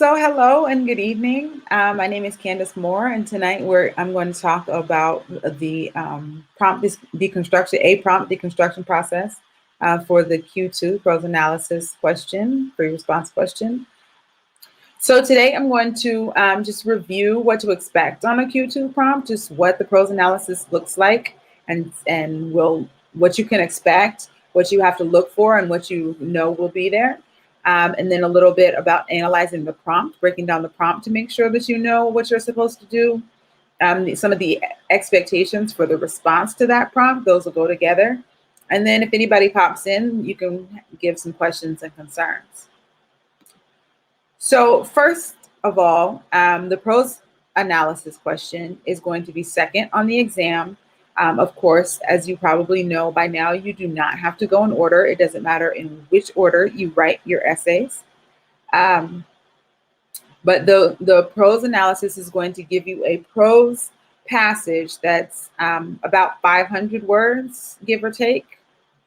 So hello and good evening. My name is Candace Moore, and tonight I'm going to talk about the prompt deconstruction process for the Q2 prose analysis question, pre-response question. So today I'm going to just review what to expect on a Q2 prompt, just what the prose analysis looks like, and what you can expect, what you have to look for, and what you know will be there. And then a little bit about analyzing the prompt, breaking down the prompt to make sure that you know what you're supposed to do. Some of the expectations for the response to that prompt, those will go together. And then if anybody pops in, you can give some questions and concerns. So first of all, the prose analysis question is going to be second on the exam. Of course, as you probably know by now, you do not have to go in order. It doesn't matter in which order you write your essays. But the prose analysis is going to give you a prose passage that's about 500 words, give or take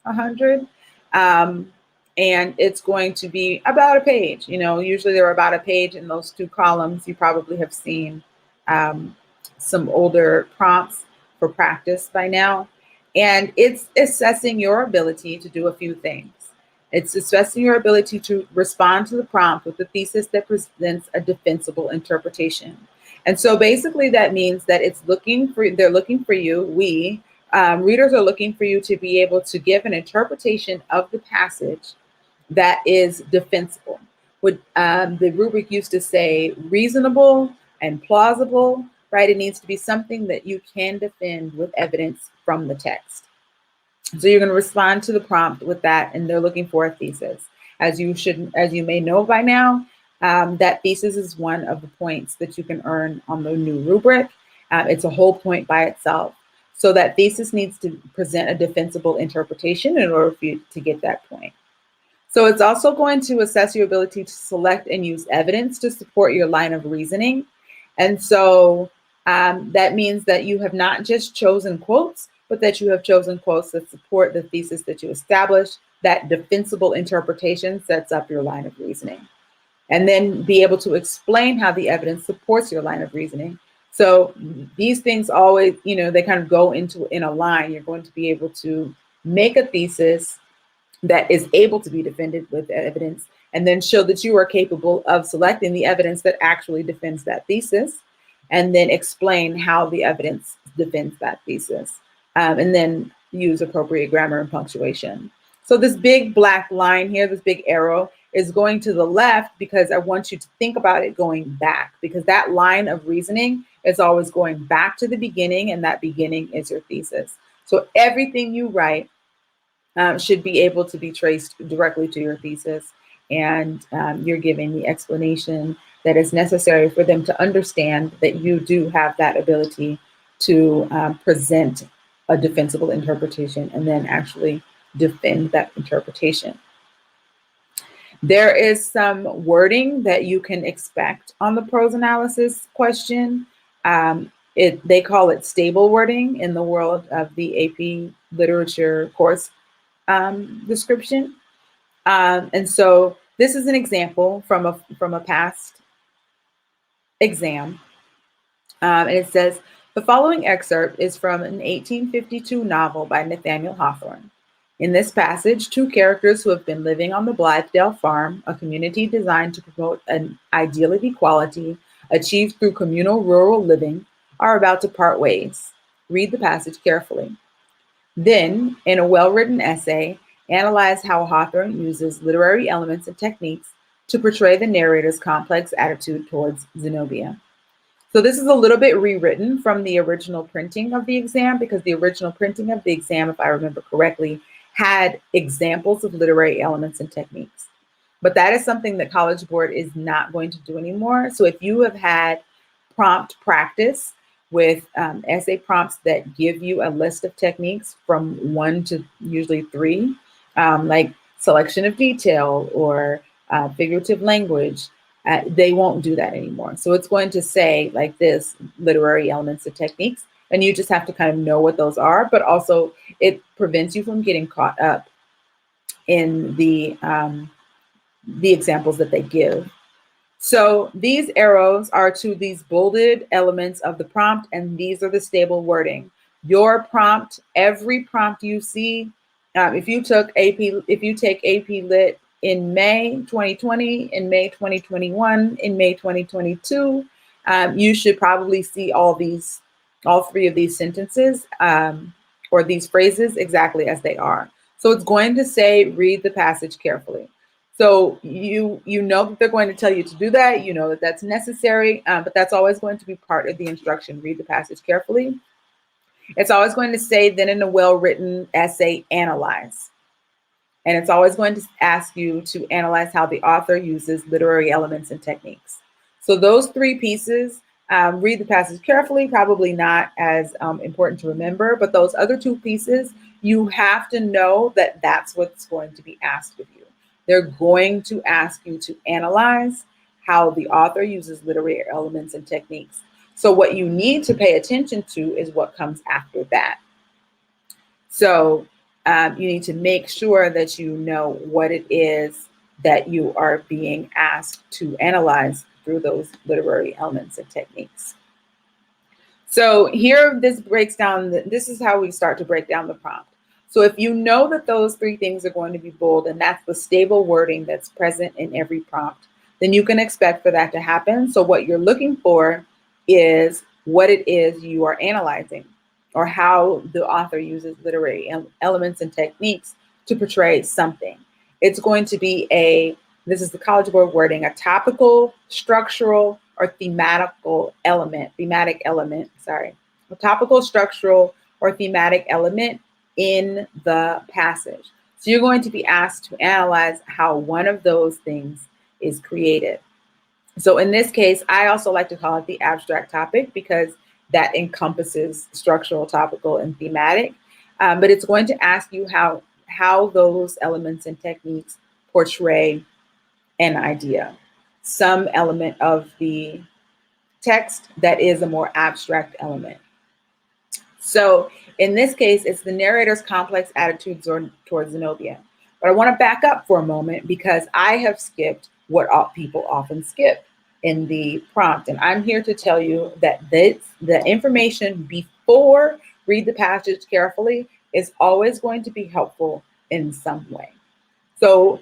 100. And it's going to be about a page. Usually they're about a page in those two columns. You probably have seen some older prompts for practice by now. And it's assessing your ability to do a few things. It's assessing your ability to respond to the prompt with a thesis that presents a defensible interpretation. And so basically that means that they're looking for you, readers are looking for you to be able to give an interpretation of the passage that is defensible. The rubric used to say reasonable and plausible, right? It needs to be something that you can defend with evidence from the text. So you're going to respond to the prompt with that, and they're looking for a thesis. As you may know by now, that thesis is one of the points that you can earn on the new rubric. It's a whole point by itself. So that thesis needs to present a defensible interpretation in order for you to get that point. So it's also going to assess your ability to select and use evidence to support your line of reasoning. And so that means that you have not just chosen quotes, but that you have chosen quotes that support the thesis that you established. That defensible interpretation sets up your line of reasoning. And then be able to explain how the evidence supports your line of reasoning. So these things always, they kind of go in a line. You're going to be able to make a thesis that is able to be defended with evidence, and then show that you are capable of selecting the evidence that actually defends that thesis, and then explain how the evidence defends that thesis, and then use appropriate grammar and punctuation. So this big black line here, this big arrow, is going to the left because I want you to think about it going back, because that line of reasoning is always going back to the beginning, and that beginning is your thesis. So everything you write should be able to be traced directly to your thesis, and you're giving the explanation that is necessary for them to understand that you do have that ability to present a defensible interpretation and then actually defend that interpretation. There is some wording that you can expect on the prose analysis question. They call it stable wording in the world of the AP literature course description. And so this is an example from a past exam. And it says, the following excerpt is from an 1852 novel by Nathaniel Hawthorne. In this passage, two characters who have been living on the Blythedale farm, a community designed to promote an ideal of equality achieved through communal rural living, are about to part ways. Read the passage carefully. Then, in a well-written essay, analyze how Hawthorne uses literary elements and techniques to portray the narrator's complex attitude towards Zenobia. So this is a little bit rewritten from the original printing of the exam, because the original printing of the exam, if I remember correctly, had examples of literary elements and techniques. But that is something that College Board is not going to do anymore. So if you have had prompt practice with essay prompts that give you a list of techniques from 1 to usually 3, like selection of detail or figurative language, they won't do that anymore. So it's going to say like this, literary elements and techniques, and you just have to kind of know what those are, but also it prevents you from getting caught up in the examples that they give. So these arrows are to these bolded elements of the prompt, and these are the stable wording. Your prompt, every prompt you see, if you take AP Lit in May 2020, in May 2021, in May 2022, you should probably see all three of these sentences or these phrases exactly as they are. So it's going to say, read the passage carefully. So you know that they're going to tell you to do that. You know that that's necessary, but that's always going to be part of the instruction. Read the passage carefully. It's always going to say, then in a well-written essay, analyze. And it's always going to ask you to analyze how the author uses literary elements and techniques. So those three pieces, read the passage carefully, probably not as important to remember, but those other two pieces, you have to know that that's what's going to be asked of you. They're going to ask you to analyze how the author uses literary elements and techniques. So what you need to pay attention to is what comes after that. So you need to make sure that you know what it is that you are being asked to analyze through those literary elements and techniques. So here, this breaks down, this is how we start to break down the prompt. So if you know that those three things are going to be bold, and that's the stable wording that's present in every prompt, then you can expect for that to happen. So what you're looking for is what it is you are analyzing, or how the author uses literary elements and techniques to portray something. It's going to be this is the College Board wording, a topical, structural, or thematic element, a topical, structural, or thematic element in the passage. So you're going to be asked to analyze how one of those things is created. So in this case, I also like to call it the abstract topic because that encompasses structural, topical, and thematic. But it's going to ask you how those elements and techniques portray an idea, some element of the text that is a more abstract element. So in this case, it's the narrator's complex attitudes towards Zenobia. But I want to back up for a moment because I have skipped what people often skip in the prompt. And I'm here to tell you that the information before read the passage carefully is always going to be helpful in some way. So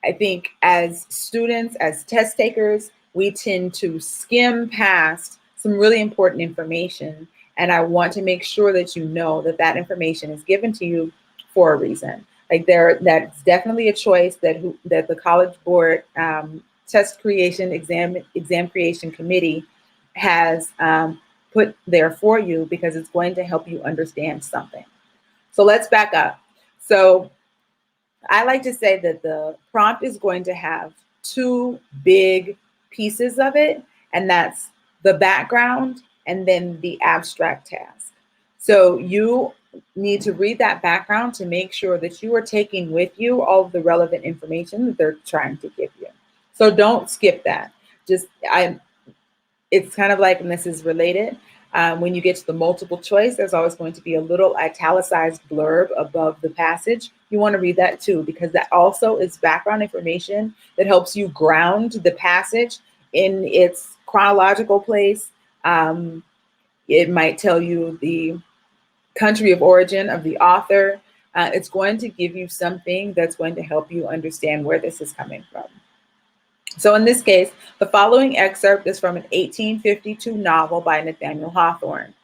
I think as students, as test takers, we tend to skim past some really important information. And I want to make sure that you know that that information is given to you for a reason. Like that's definitely a choice that the College Board test creation, exam creation committee has put there for you because it's going to help you understand something. So let's back up. So I like to say that the prompt is going to have two big pieces of it, and that's the background and then the abstract task. So you need to read that background to make sure that you are taking with you all of the relevant information that they're trying to give you. So don't skip that. It's kind of like, and this is related, when you get to the multiple choice, there's always going to be a little italicized blurb above the passage. You want to read that too, because that also is background information that helps you ground the passage in its chronological place. It might tell you the country of origin of the author. It's going to give you something that's going to help you understand where this is coming from. So in this case, the following excerpt is from an 1852 novel by Nathaniel Hawthorne.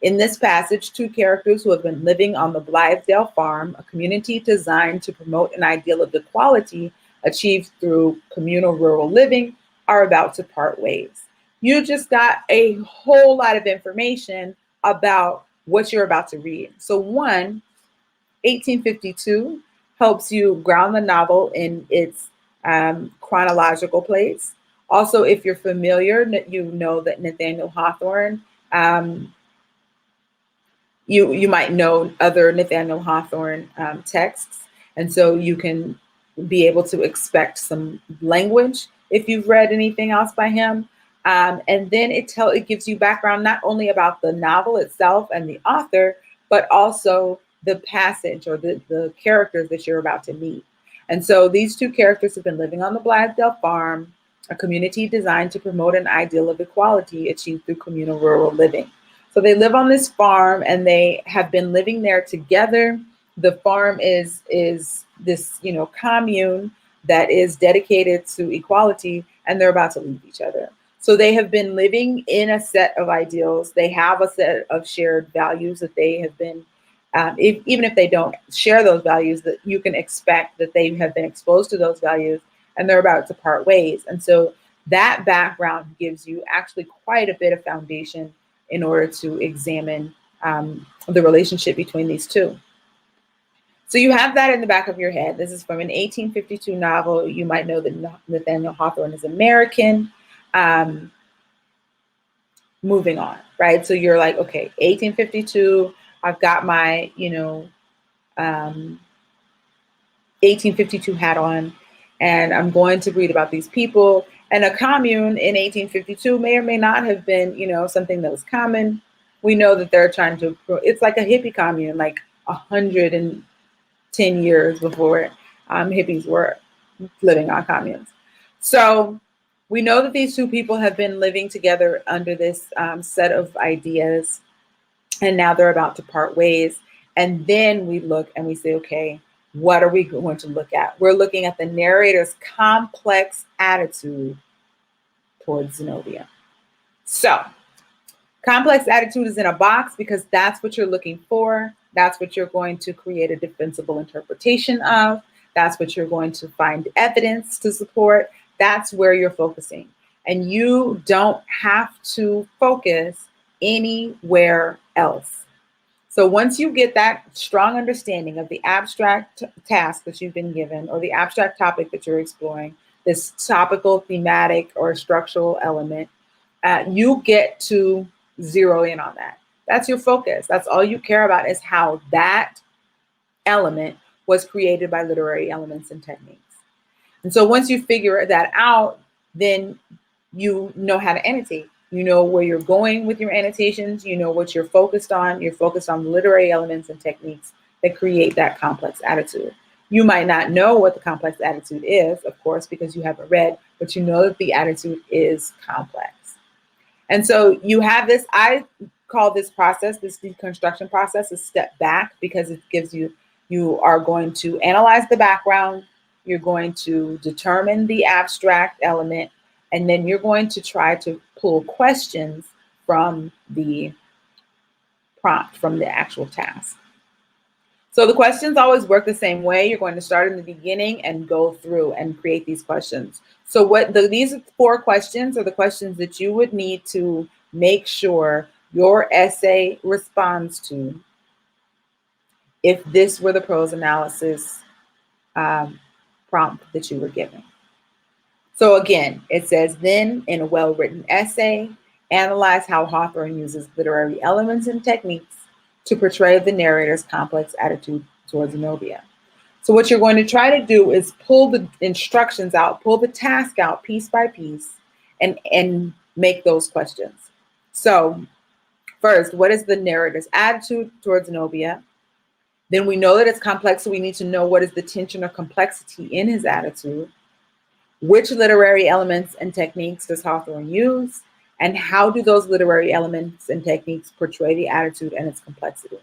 In this passage, two characters who have been living on the Blythedale farm, a community designed to promote an ideal of equality achieved through communal rural living, are about to part ways. You just got a whole lot of information about what you're about to read. So 1852 helps you ground the novel in its chronological place. Also, if you're familiar, you know that Nathaniel Hawthorne, you might know other Nathaniel Hawthorne texts, and so you can be able to expect some language if you've read anything else by him. And then it gives you background not only about the novel itself and the author, but also the passage or the characters that you're about to meet. And so these two characters have been living on the Blythedale farm. a community designed to promote an ideal of equality achieved through communal rural living. So they live on this farm and they have been living there together. The farm is this, commune that is dedicated to equality, and they're about to leave each other. So they have been living in a set of ideals. They have a set of shared values that they have been, even if they don't share those values, that you can expect that they have been exposed to those values, and they're about to part ways. And so that background gives you actually quite a bit of foundation in order to examine the relationship between these two. So you have that in the back of your head. This is from an 1852 novel. You might know that Nathaniel Hawthorne is American. Moving on, right? So you're like, okay, 1852, I've got my, 1852 hat on, and I'm going to read about these people. And a commune in 1852 may or may not have been, something that was common. We know that they're trying to, it's like a hippie commune, like 110 years before hippies were living on communes. So we know that these two people have been living together under this set of ideas, and now they're about to part ways. And then we look and we say, okay, what are we going to look at? We're looking at the narrator's complex attitude towards Zenobia. So complex attitude is in a box because that's what you're looking for. That's what you're going to create a defensible interpretation of. That's what you're going to find evidence to support. That's where you're focusing. And you don't have to focus anywhere else. So once you get that strong understanding of the abstract task that you've been given, or the abstract topic that you're exploring, this topical, thematic, or structural element, you get to zero in on that. That's your focus. That's all you care about, is how that element was created by literary elements and techniques. And so once you figure that out, then you know how to annotate. You know where you're going with your annotations. You know what you're focused on. You're focused on literary elements and techniques that create that complex attitude. You might not know what the complex attitude is, of course, because you haven't read, but you know that the attitude is complex. And so you have this, I call this process, this deconstruction process, a step back, because it gives you, you are going to analyze the background, you're going to determine the abstract element, and then you're going to try to pull questions from the prompt, from the actual task. So the questions always work the same way. You're going to start in the beginning and go through and create these questions. So these 4 questions are the questions that you would need to make sure your essay responds to if this were the prose analysis prompt that you were given. So again, it says, then in a well-written essay, analyze how Hawthorne uses literary elements and techniques to portray the narrator's complex attitude towards Zenobia. So what you're going to try to do is pull the instructions out, pull the task out piece by piece, and make those questions. So first, what is the narrator's attitude towards Zenobia? Then we know that it's complex, so we need to know what is the tension or complexity in his attitude. Which literary elements and techniques does Hawthorne use? And how do those literary elements and techniques portray the attitude and its complexity?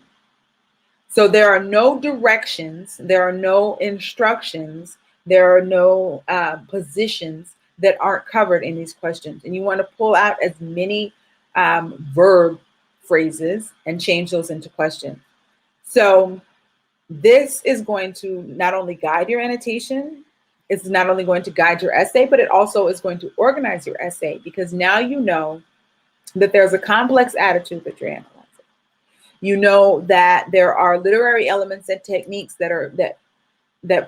So there are no directions, there are no instructions, there are no positions that aren't covered in these questions. And you want to pull out as many verb phrases and change those into questions. So this is going to not only guide your annotation, it's not only going to guide your essay, but it also is going to organize your essay, because now you know that there's a complex attitude that you're analyzing. You know that there are literary elements and techniques that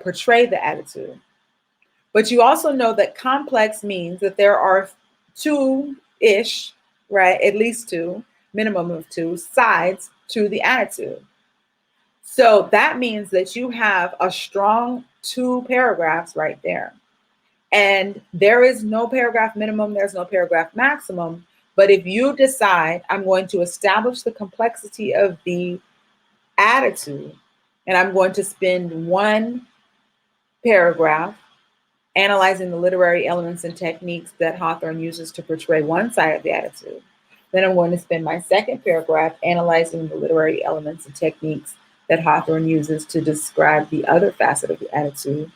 portray the attitude. But you also know that complex means that there are 2-ish, right? At least 2, minimum of 2 sides to the attitude. So that means that you have a strong 2 paragraphs right there. And there is no paragraph minimum, there's no paragraph maximum. But if you decide, I'm going to establish the complexity of the attitude, and I'm going to spend 1 paragraph analyzing the literary elements and techniques that Hawthorne uses to portray one side of the attitude. Then I'm going to spend my second paragraph analyzing the literary elements and techniques that Hawthorne uses to describe the other facet of the attitude.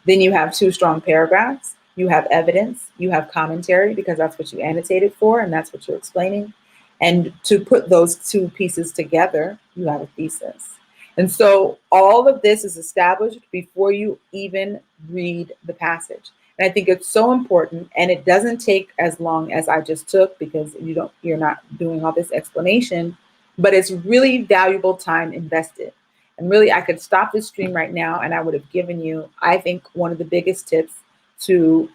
Then you have two strong paragraphs. You have evidence, you have commentary, because that's what you annotated for and that's what you're explaining. And to put those two pieces together, you have a thesis. And so all of this is established before you even read the passage. And I think it's so important, and it doesn't take as long as I just took, because you're not doing all this explanation, but it's really valuable time invested. And really, I could stop this stream right now and I would have given you, I think, one of the biggest tips to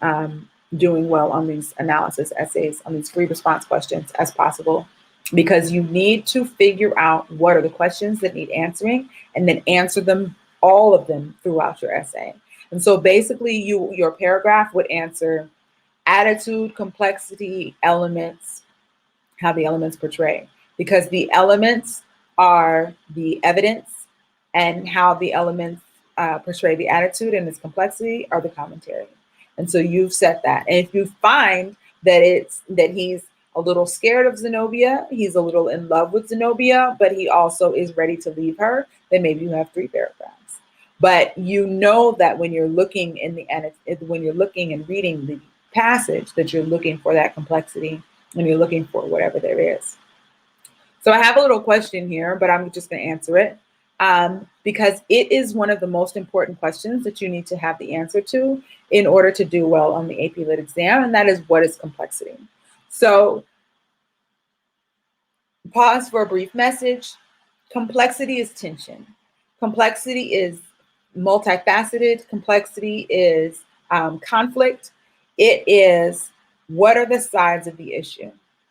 doing well on these analysis essays, on these free response questions as possible, because you need to figure out what are the questions that need answering and then answer them, all of them, throughout your essay. And so basically your paragraph would answer attitude, complexity, elements, how the elements portray, because the elements are the evidence, and how the elements portray the attitude and its complexity are the commentary. And so you've set that. And if you find that he's a little scared of Zenobia, he's a little in love with Zenobia, but he also is ready to leave her, then maybe you have 3 paragraphs. But you know that when you're looking when you're looking and reading the passage, that you're looking for that complexity and you're looking for whatever there is. So I have a little question here, but I'm just going to answer it because it is one of the most important questions that you need to have the answer to in order to do well on the AP Lit exam, and that is, what is complexity? So pause for a brief message. Complexity is tension. Complexity is multifaceted. Complexity is conflict. It is, what are the sides of the issue?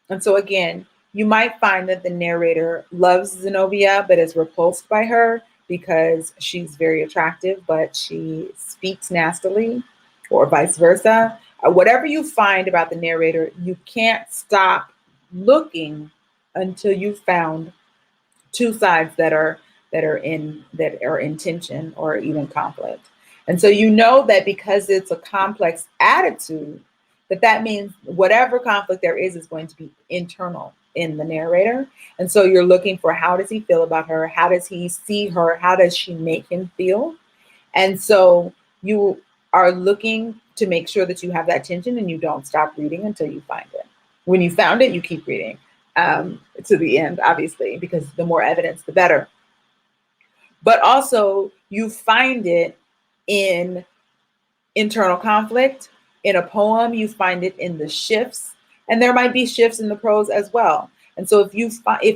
And so again, you might find that the narrator loves Zenobia, but is repulsed by her because she's very attractive, but she speaks nastily, or vice versa. Whatever you find about the narrator, you can't stop looking until you've found 2 sides that are in tension or even conflict. And so you know that because it's a complex attitude, that means whatever conflict there is going to be internal in the narrator. And so you're looking for, how does he feel about her? How does he see her? How does she make him feel? And so you are looking to make sure that you have that tension and you don't stop reading until you find it. When you found it, you keep reading to the end, obviously, because the more evidence, the better. But also you find it in internal conflict. In a poem, you find it in the shifts, and there might be shifts in the prose as well. And so if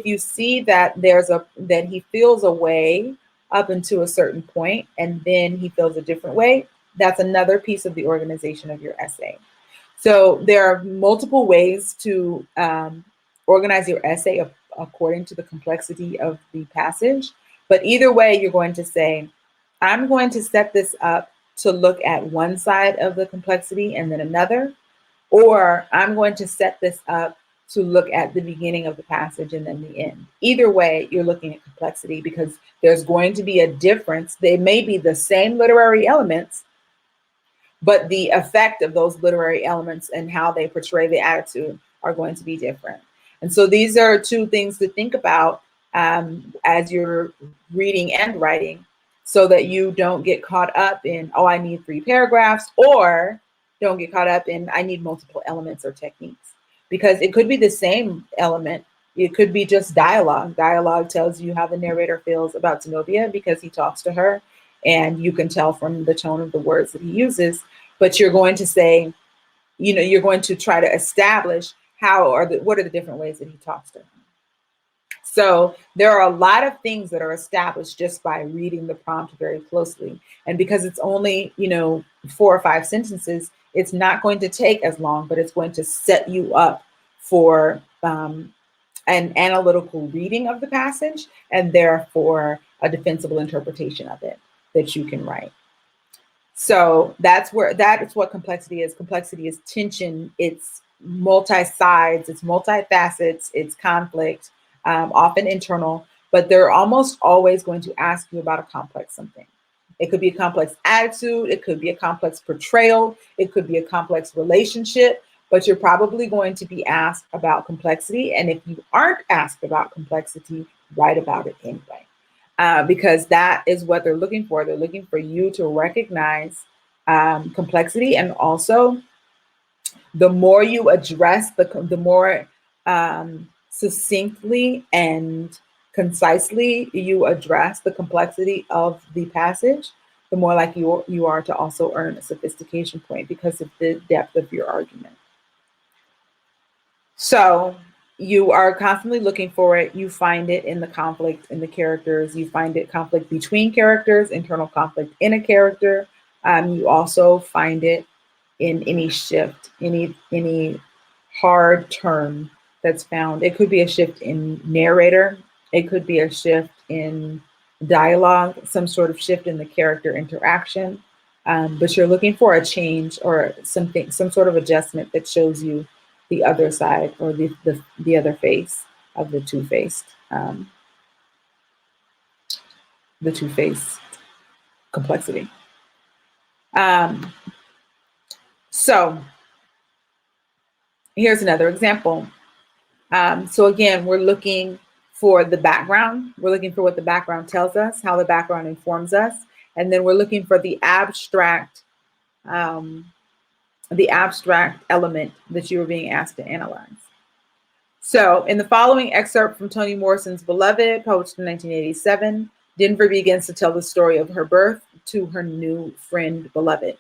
you see that that he feels a way up until a certain point, and then he feels a different way, that's another piece of the organization of your essay. So there are multiple ways to organize your essay according to the complexity of the passage. But either way, you're going to say, I'm going to set this up to look at one side of the complexity and then another, or I'm going to set this up to look at the beginning of the passage and then the end. Either way, you're looking at complexity, because there's going to be a difference. They may be the same literary elements, but the effect of those literary elements and how they portray the attitude are going to be different. And so these are 2 things to think about as you're reading and writing, so that you don't get caught up in, oh, I need 3 paragraphs, or don't get caught up in, I need multiple elements or techniques, because it could be the same element. It could be just dialogue. Dialogue tells you how the narrator feels about Zenobia because he talks to her, and you can tell from the tone of the words that he uses. But you're going to say, you're going to try to establish what are the different ways that he talks to her. So there are a lot of things that are established just by reading the prompt very closely. And because it's only, 4 or 5 sentences, it's not going to take as long, but it's going to set you up for an analytical reading of the passage, and therefore a defensible interpretation of it that you can write. So that is what complexity is. Complexity is tension. It's multi-sides, it's multifacets, it's conflict, often internal, but they're almost always going to ask you about a complex something. It could be a complex attitude. It could be a complex portrayal. It could be a complex relationship, but you're probably going to be asked about complexity. And if you aren't asked about complexity, write about it anyway, because that is what they're looking for. They're looking for you to recognize complexity, and also the more you address the more succinctly and concisely you address the complexity of the passage, the more likely you are to also earn a sophistication point because of the depth of your argument. So you are constantly looking for it. You find it in the conflict in the characters. You find it conflict between characters, internal conflict in a character. You also find it in any shift, any hard turn that's found. It could be a shift in narrator. It could be a shift in dialogue, some sort of shift in the character interaction. But you're looking for a change or something, some sort of adjustment that shows you the other side, or the other face of the two-faced complexity. So here's another example. So again, we're looking for the background. We're looking for what the background tells us, how the background informs us, and then we're looking for the abstract element that you were being asked to analyze. So in the following excerpt from Toni Morrison's Beloved, published in 1987, Denver begins to tell the story of her birth to her new friend, Beloved.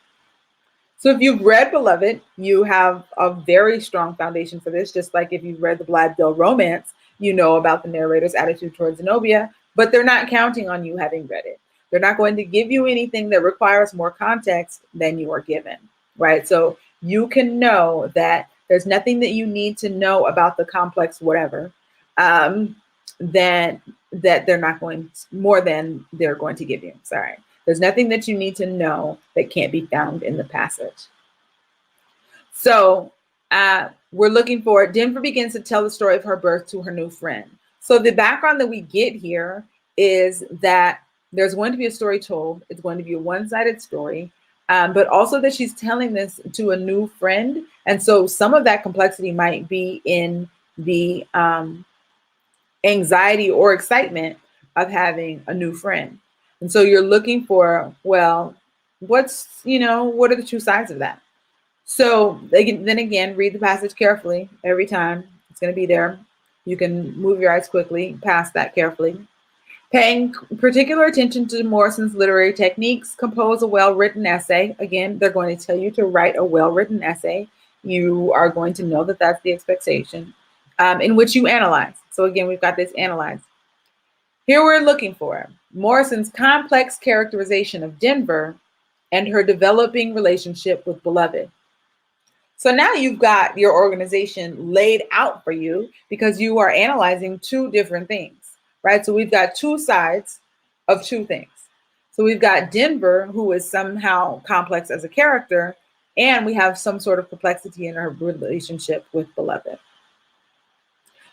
So if you've read Beloved, you have a very strong foundation for this. Just like if you've read the Gladwell romance, you know about the narrator's attitude towards Zenobia, but they're not counting on you having read it. They're not going to give you anything that requires more context than you are given, right? So you can know that there's nothing that you need to know about the complex whatever, that they're not going to, more than they're going to give you. Sorry. There's nothing that you need to know that can't be found in the passage. So we're looking for, Denver begins to tell the story of her birth to her new friend. So the background that we get here is that there's going to be a story told. It's going to be a one-sided story, but also that she's telling this to a new friend. And so some of that complexity might be in the anxiety or excitement of having a new friend. And so you're looking for, well, what are the two sides of that? So then again, read the passage carefully every time. It's going to be there. You can move your eyes quickly past that carefully. Paying particular attention to Morrison's literary techniques, compose a well-written essay. Again, they're going to tell you to write a well-written essay. You are going to know that that's the expectation, in which you analyze. So again, we've got this analyze. Here we're looking for Morrison's complex characterization of Denver and her developing relationship with Beloved. So now you've got your organization laid out for you because you are analyzing two different things, right? So we've got two sides of two things. So we've got Denver, who is somehow complex as a character, and we have some sort of complexity in her relationship with Beloved.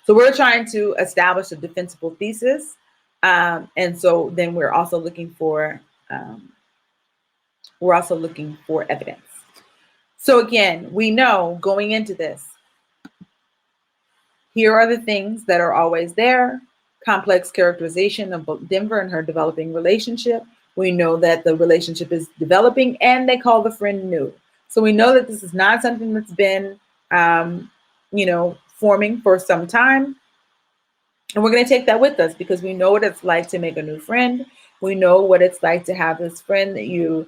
So we're trying to establish a defensible thesis. And so then we're also looking for evidence. So again, we know going into this, here are the things that are always there. Complex characterization of Denver and her developing relationship. We know that the relationship is developing and they call the friend new. So we know that this is not something that's been, forming for some time. And we're going to take that with us because we know what it's like to make a new friend. We know what it's like to have this friend that you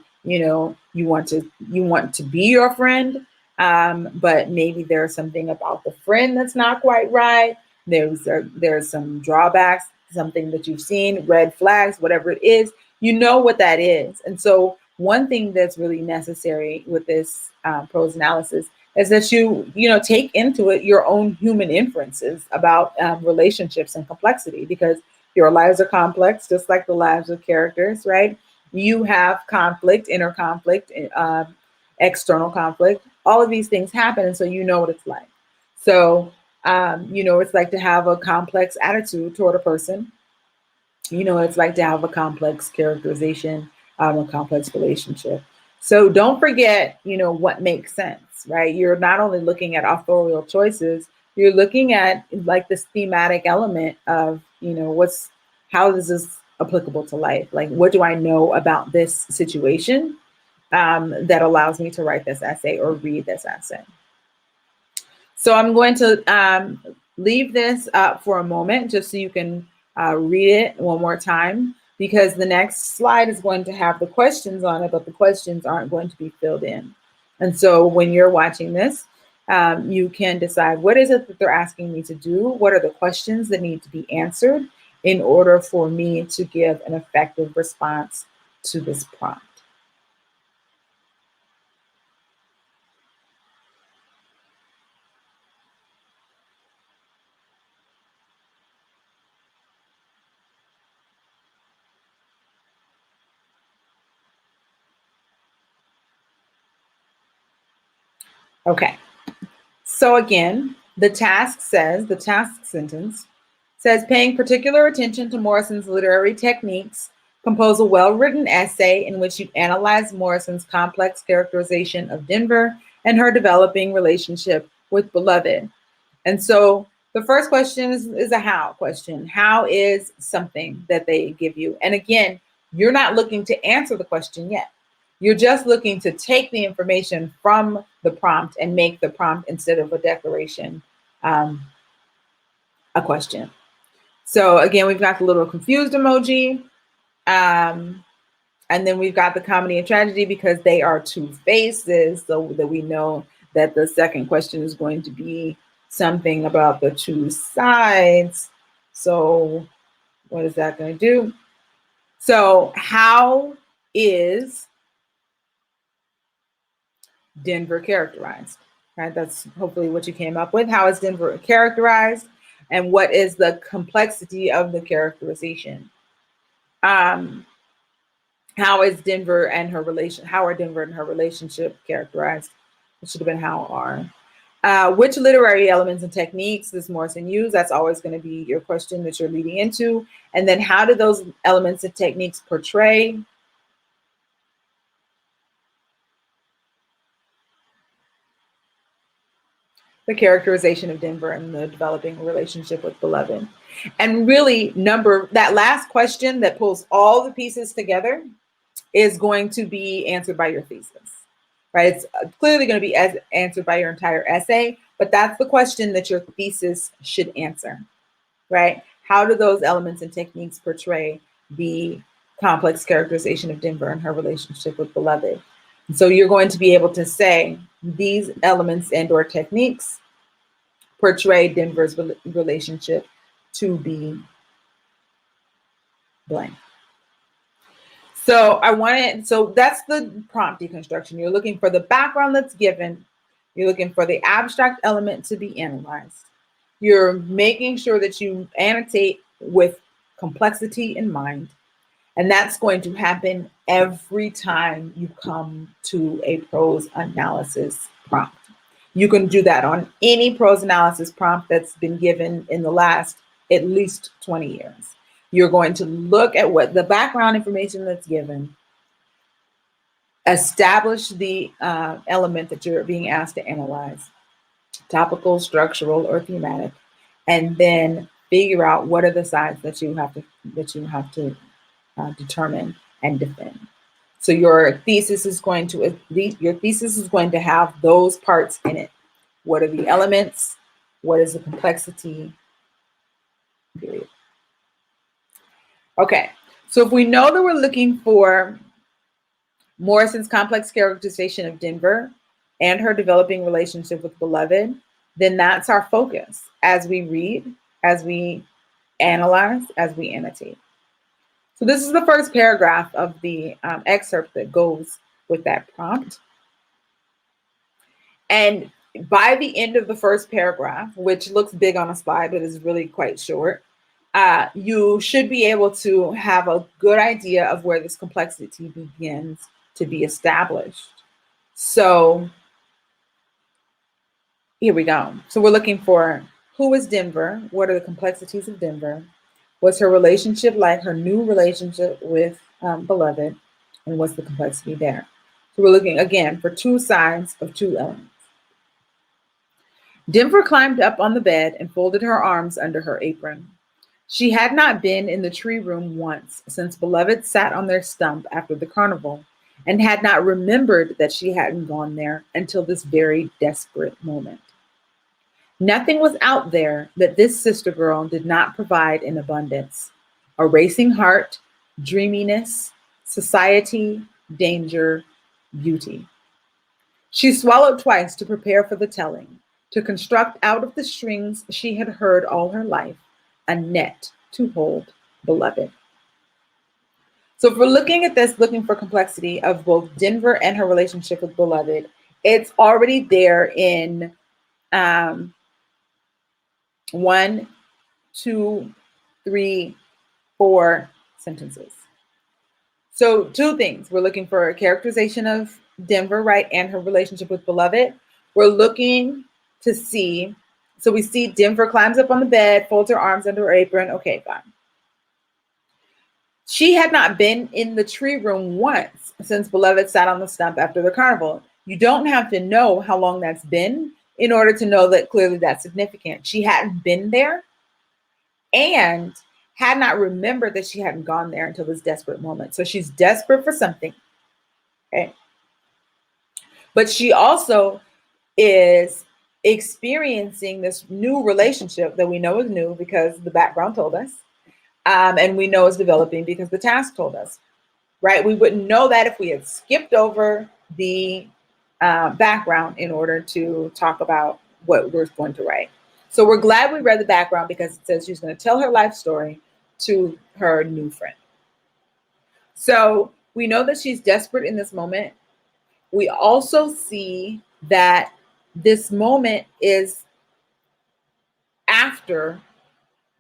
want to be your friend. But maybe there's something about the friend that's not quite right. There's some drawbacks, something that you've seen, red flags, whatever it is, you know what that is. And so one thing that's really necessary with this prose analysis is that you take into it your own human inferences about relationships and complexity, because your lives are complex, just like the lives of characters, right? You have conflict, inner conflict, external conflict. All of these things happen, and so you know what it's like. So it's like to have a complex attitude toward a person. It's like to have a complex characterization a complex relationship. So don't forget, what makes sense, right? You're not only looking at authorial choices, you're looking at like this thematic element of, how is this applicable to life? Like, what do I know about this situation that allows me to write this essay or read this essay? So I'm going to leave this up for a moment just so you can read it one more time, because the next slide is going to have the questions on it, but the questions aren't going to be filled in. And so when you're watching this, you can decide what is it that they're asking me to do? What are the questions that need to be answered in order for me to give an effective response to this prompt? Okay. So again, the task sentence says, paying particular attention to Morrison's literary techniques, compose a well-written essay in which you analyze Morrison's complex characterization of Denver and her developing relationship with Beloved. And so the first question is a how question. How is something that they give you? And again, you're not looking to answer the question yet. You're just looking to take the information from the prompt and make the prompt, instead of a declaration, a question. So again, we've got the little confused emoji. And then we've got the comedy and tragedy, because they are two faces, so that we know that the second question is going to be something about the two sides. So what is that going to do? So how is Denver characterized? Right, that's hopefully what you came up with. How is Denver characterized, and what is the complexity of the characterization? How is Denver and her relation? How are Denver and her relationship characterized? It should have been how are. Which literary elements and techniques does Morrison use? That's always going to be your question that you're leading into. And then how do those elements and techniques portray the characterization of Denver and the developing relationship with Beloved? And really, that last question that pulls all the pieces together is going to be answered by your thesis, right? It's clearly going to be answered by your entire essay, but that's the question that your thesis should answer, right? How do those elements and techniques portray the complex characterization of Denver and her relationship with Beloved? And so you're going to be able to say these elements and or techniques portray Denver's relationship to be blank. So that's the prompt deconstruction. You're looking for the background that's given. You're looking for the abstract element to be analyzed. You're making sure that you annotate with complexity in mind. And that's going to happen every time you come to a prose analysis prompt. You can do that on any prose analysis prompt that's been given in the last at least 20 years. You're going to look at what the background information that's given, establish the element that you're being asked to analyze, topical, structural, or thematic, and then figure out what are the sides that you have to determine and defend. So your thesis is going to have those parts in it. What are the elements? What is the complexity? Period. Okay, so if we know that we're looking for Morrison's complex characterization of Denver and her developing relationship with Beloved, then that's our focus as we read, as we analyze, as we annotate. So this is the first paragraph of the excerpt that goes with that prompt. And by the end of the first paragraph, which looks big on a slide, but is really quite short, you should be able to have a good idea of where this complexity begins to be established. So here we go. So we're looking for, who is Denver? What are the complexities of Denver? What's her relationship like, her new relationship with Beloved? And what's the complexity there? So we're looking again for two sides of two elements. Denver climbed up on the bed and folded her arms under her apron. She had not been in the tree room once since Beloved sat on their stump after the carnival, and had not remembered that she hadn't gone there until this very desperate moment. Nothing was out there that this sister girl did not provide in abundance: a racing heart, dreaminess, society, danger, beauty. She swallowed twice to prepare for the telling, to construct out of the strings she had heard all her life a net to hold Beloved. So if we're looking at this, looking for complexity of both Denver and her relationship with Beloved, it's already there in um, 1, 2, 3, 4 sentences. So two things. We're looking for a characterization of Denver, right, and her relationship with Beloved. We're looking to see, so we see Denver climbs up on the bed, folds her arms under her apron. Okay, fine. She had not been in the tree room once since Beloved sat on the stump after the carnival. You don't have to know how long that's been in order to know that clearly that's significant. She hadn't been there and had not remembered that she hadn't gone there until this desperate moment. So she's desperate for something. Okay. But she also is experiencing this new relationship that we know is new because the background told us. And we know is developing because the task told us, right? We wouldn't know that if we had skipped over the background in order to talk about what we're going to write. So we're glad we read the background because it says she's going to tell her life story to her new friend. So we know that she's desperate in this moment. We also see that this moment is after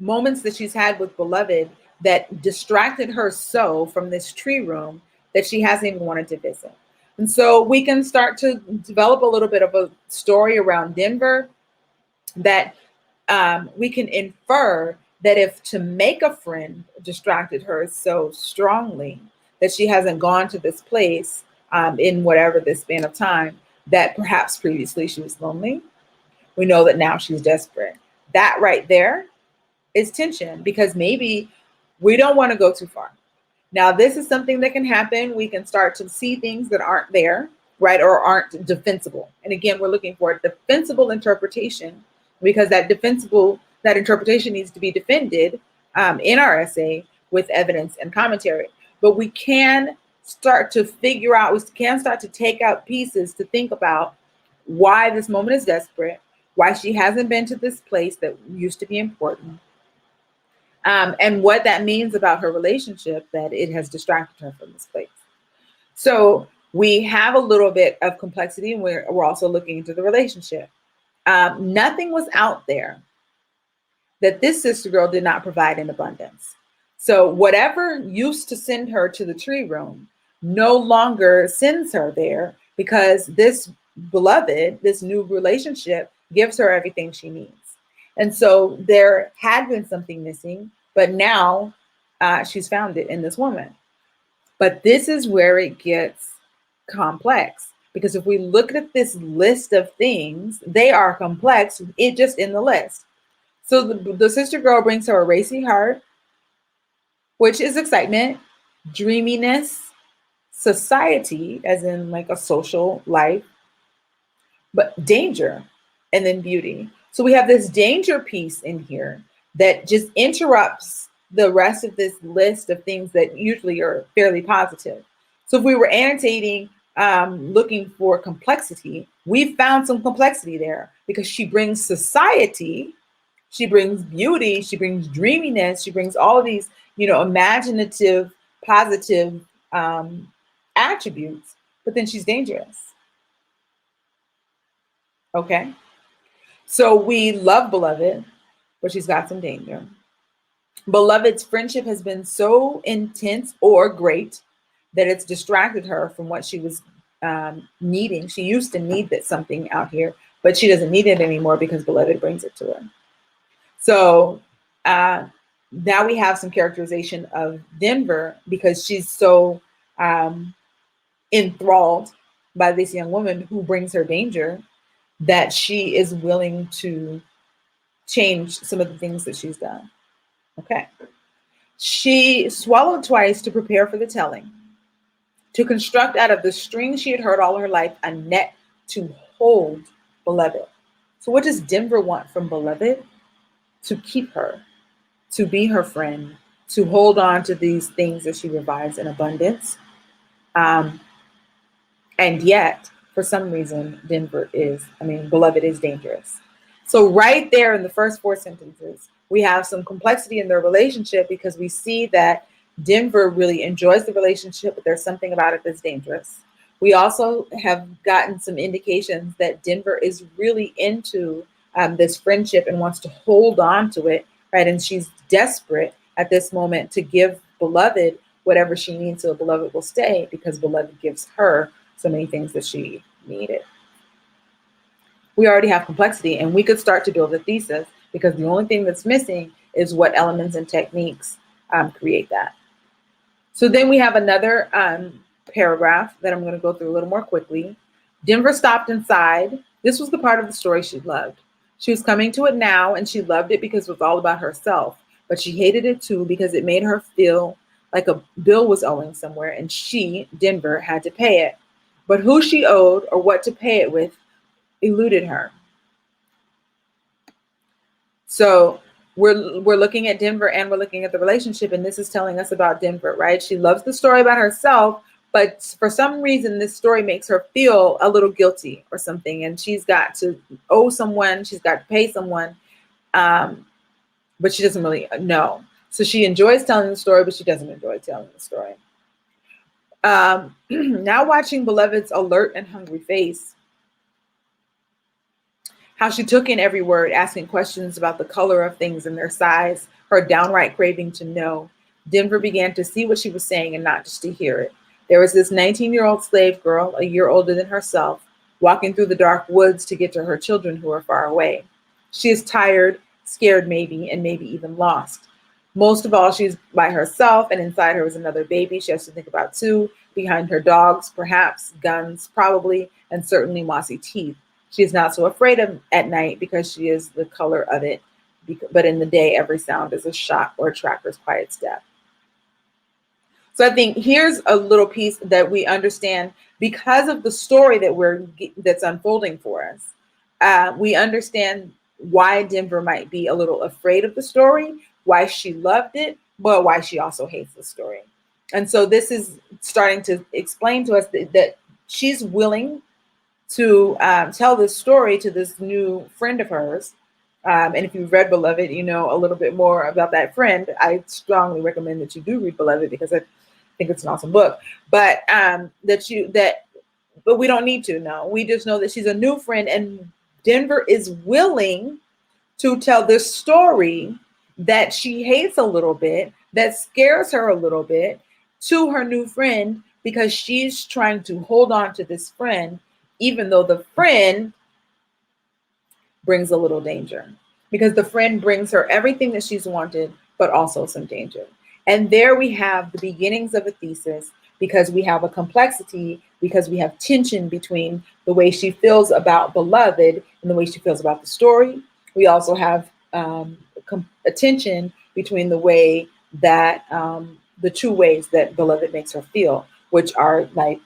moments that she's had with Beloved that distracted her so from this tree room that she hasn't even wanted to visit. And so we can start to develop a little bit of a story around Denver that we can infer that if to make a friend distracted her so strongly that she hasn't gone to this place in whatever this span of time, that perhaps previously she was lonely. We know that now she's desperate. That right there is tension because maybe we don't want to go too far. Now, this is something that can happen. We can start to see things that aren't there, right, or aren't defensible. And again, we're looking for a defensible interpretation because that interpretation needs to be defended in our essay with evidence and commentary. But we can start to figure out, we can start to take out pieces to think about why this moment is desperate, why she hasn't been to this place that used to be important, and what that means about her relationship, that it has distracted her from this place. So we have a little bit of complexity, and we're also looking into the relationship. Nothing was out there that this sister girl did not provide in abundance. So whatever used to send her to the tree room no longer sends her there because this Beloved, this new relationship, gives her everything she needs. And so there had been something missing, but now she's found it in this woman. But this is where it gets complex, because if we look at this list of things, they are complex, it just in the list. So the sister girl brings her a racy heart, which is excitement, dreaminess, society, as in like a social life, but danger, and then beauty. So we have this danger piece in here that just interrupts the rest of this list of things that usually are fairly positive. So if we were annotating, looking for complexity, we found some complexity there because she brings society, she brings beauty, she brings dreaminess, she brings all of these, imaginative, positive attributes, but then she's dangerous. Okay. So we love Beloved, but she's got some danger. Beloved's friendship has been so intense or great that it's distracted her from what she was needing. She used to need that something out here, but she doesn't need it anymore because Beloved brings it to her. So now we have some characterization of Denver because she's so enthralled by this young woman who brings her danger, that she is willing to change some of the things that she's done. Okay. She swallowed twice to prepare for the telling, to construct out of the string she had heard all her life a net to hold Beloved. So what does Denver want from Beloved? To keep her, to be her friend, to hold on to these things that she provides in abundance. And yet, for some reason, Beloved is dangerous. So right there in the first 4 sentences, we have some complexity in their relationship because we see that Denver really enjoys the relationship, but there's something about it that's dangerous. We also have gotten some indications that Denver is really into this friendship and wants to hold on to it, right? And she's desperate at this moment to give Beloved whatever she needs so Beloved will stay, because Beloved gives her so many things that she needed. We already have complexity, and we could start to build a thesis, because the only thing that's missing is what elements and techniques create that. So then we have another paragraph that I'm going to go through a little more quickly. Denver stopped inside. This was the part of the story she loved. She was coming to it now, and she loved it because it was all about herself. But she hated it too because it made her feel like a bill was owing somewhere, and she, Denver, had to pay it. But who she owed or what to pay it with eluded her. So we're looking at Denver and we're looking at the relationship, and this is telling us about Denver, right? She loves the story about herself, but for some reason this story makes her feel a little guilty or something, and she's got to owe someone, she's got to pay someone, but she doesn't really know. So she enjoys telling the story, but she doesn't enjoy telling the story. Now watching Beloved's alert and hungry face, how she took in every word, asking questions about the color of things and their size, her downright craving to know. Denver began to see what she was saying and not just to hear it. There was this 19-year-old slave girl, a year older than herself, walking through the dark woods to get to her children who are far away. She is tired, scared maybe, and maybe even lost. Most of all, she's by herself, and inside her is another baby she has to think about too. Behind her, dogs, perhaps, guns, probably, and certainly mossy teeth. She is not so afraid of at night because she is the color of it. But in the day, every sound is a shot or a tracker's quiet step. So I think here's a little piece that we understand because of the story that's unfolding for us. We understand why Denver might be a little afraid of the story, why she loved it, but why she also hates the story. And so this is starting to explain to us that she's willing to tell this story to this new friend of hers. And if you've read Beloved, you know a little bit more about that friend. I strongly recommend that you do read Beloved because I think it's an awesome book. But but we don't need to know. We just know that she's a new friend, and Denver is willing to tell this story that she hates a little bit, that scares her a little bit, to her new friend, because she's trying to hold on to this friend, even though the friend brings a little danger, because the friend brings her everything that she's wanted, but also some danger. And there we have the beginnings of a thesis, because we have a complexity, because we have tension between the way she feels about Beloved and the way she feels about the story. We also have a tension between the way that the two ways that Beloved makes her feel, which are like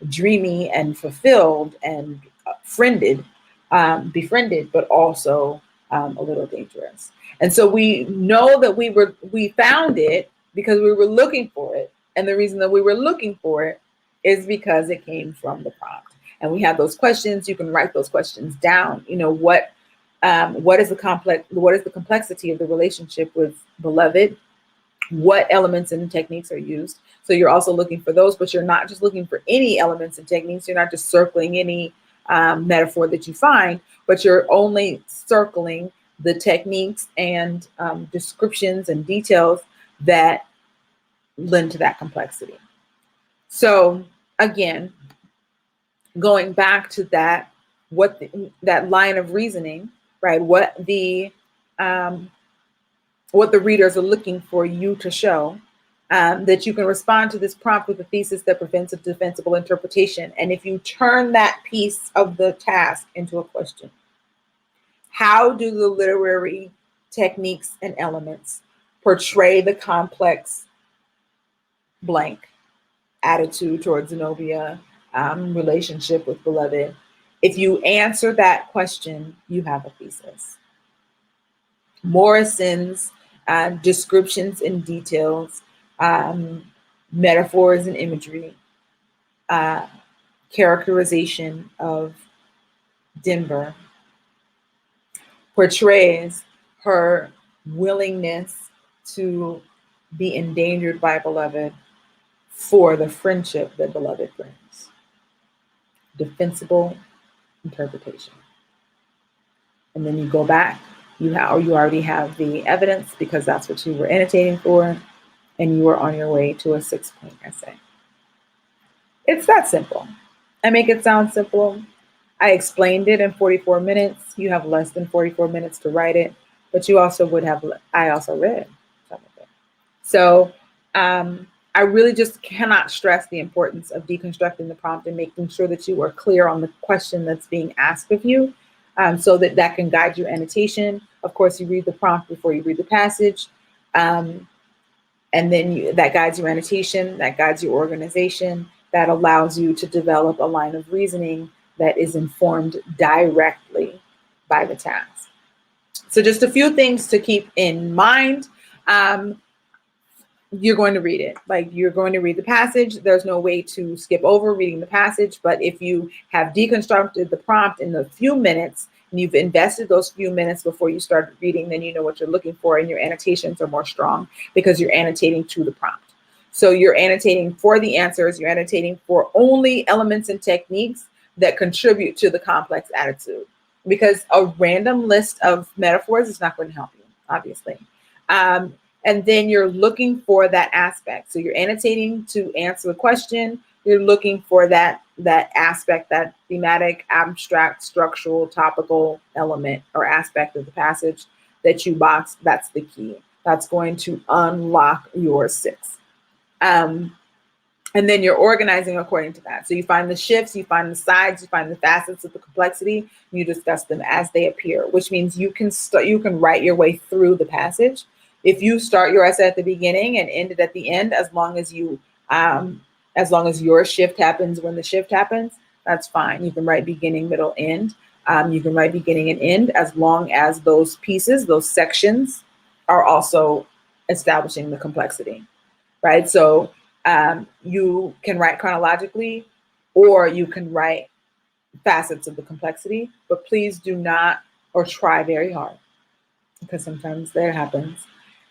dreamy and fulfilled and befriended, but also a little dangerous. And so we know that we found it because we were looking for it. And the reason that we were looking for it is because it came from the prompt. And we have those questions. You can write those questions down. You know, what is the complexity of the relationship with Beloved? What elements and techniques are used? So you're also looking for those, but you're not just looking for any elements and techniques. You're not just circling any metaphor that you find, but you're only circling the techniques and descriptions and details that lend to that complexity. So again, going back to that, that line of reasoning, right? What the readers are looking for you to show. that you can respond to this prompt with a thesis that prevents a defensible interpretation. And if you turn that piece of the task into a question, how do the literary techniques and elements portray the complex blank attitude towards Zenobia, relationship with Beloved? If you answer that question, you have a thesis. Morrison's descriptions and details, metaphors and imagery, characterization of Denver portrays her willingness to be endangered by Beloved for the friendship that Beloved brings. Defensible interpretation. And then you go back, you already have the evidence because that's what you were annotating for, and you are on your way to a 6-point essay. It's that simple. I make it sound simple. I explained it in 44 minutes. You have less than 44 minutes to write it, but you also would have, I also read some of it. So I really just cannot stress the importance of deconstructing the prompt and making sure that you are clear on the question that's being asked of you, so that can guide your annotation. Of course, you read the prompt before you read the passage. And then that guides your annotation, that guides your organization, that allows you to develop a line of reasoning that is informed directly by the task. So just a few things to keep in mind. You're going to read it. Like, you're going to read the passage. There's no way to skip over reading the passage. But if you have deconstructed the prompt in a few minutes and you've invested those few minutes before you start reading, then you know what you're looking for, and your annotations are more strong because you're annotating to the prompt. So you're annotating for the answers. You're annotating for only elements and techniques that contribute to the complex attitude, because a random list of metaphors is not going to help you, obviously. And then you're looking for that aspect. So you're annotating to answer the question. You're looking for that aspect, that thematic, abstract, structural, topical element or aspect of the passage that you box. That's the key. That's going to unlock your 6. And then you're organizing according to that. So you find the shifts, you find the sides, you find the facets of the complexity, you discuss them as they appear, which means you can write your way through the passage. If you start your essay at the beginning and end it at the end, as long as your shift happens when the shift happens, that's fine. You can write beginning, middle, end. You can write beginning and end as long as those pieces, those sections, are also establishing the complexity, right? So you can write chronologically, or you can write facets of the complexity, but please do not, or try very hard, because sometimes that happens.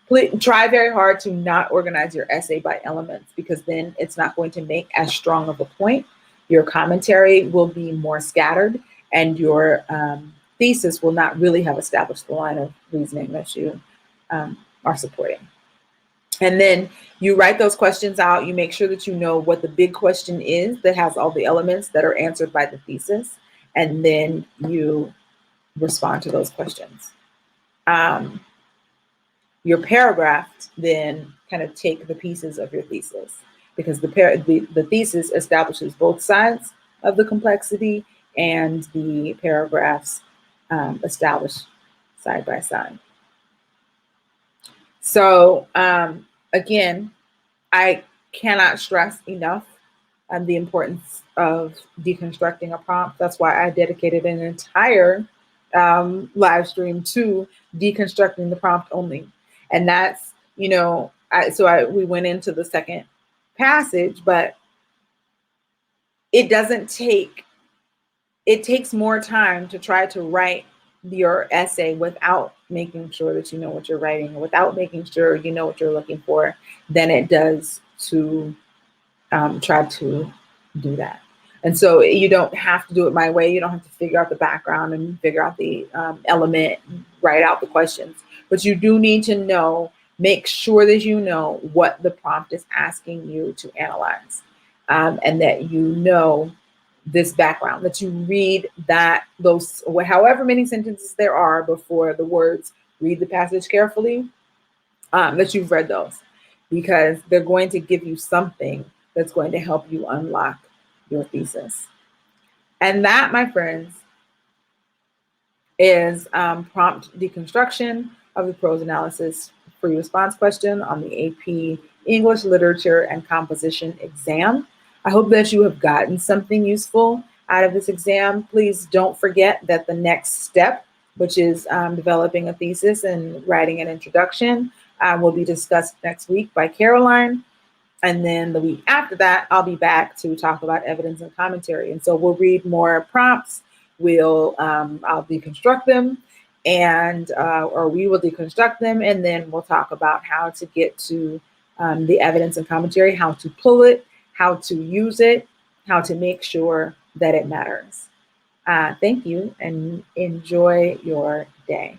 Please try very hard to not organize your essay by elements, because then it's not going to make as strong of a point. Your commentary will be more scattered, and your thesis will not really have established the line of reasoning that you are supporting. And then you write those questions out. You make sure that you know what the big question is that has all the elements that are answered by the thesis. And then you respond to those questions. Your paragraphs then kind of take the pieces of your thesis, because the thesis establishes both sides of the complexity, and the paragraphs establish side by side. So again, I cannot stress enough the importance of deconstructing a prompt. That's why I dedicated an entire live stream to deconstructing the prompt only. And that's, we went into the second passage, but it takes more time to try to write your essay without making sure that you know what you're writing, without making sure you know what you're looking for, than it does to try to do that. And so you don't have to do it my way. You don't have to figure out the background and figure out the element, write out the questions. But you do need to make sure that you know what the prompt is asking you to analyze, and that you know this background, that you read those however many sentences there are before the words "read the passage carefully," that you've read those. because they're going to give you something that's going to help you unlock your thesis. And that, my friends, is prompt deconstruction of the prose analysis free response question on the AP English Literature and Composition exam. I hope that you have gotten something useful out of this exam. Please don't forget that the next step, which is developing a thesis and writing an introduction, will be discussed next week by Caroline. And then the week after that, I'll be back to talk about evidence and commentary. And so we'll read more prompts. I'll deconstruct them, and or we will deconstruct them, and then we'll talk about how to get to the evidence and commentary, how to pull it, how to use it, how to make sure that it matters. Thank you, and enjoy your day.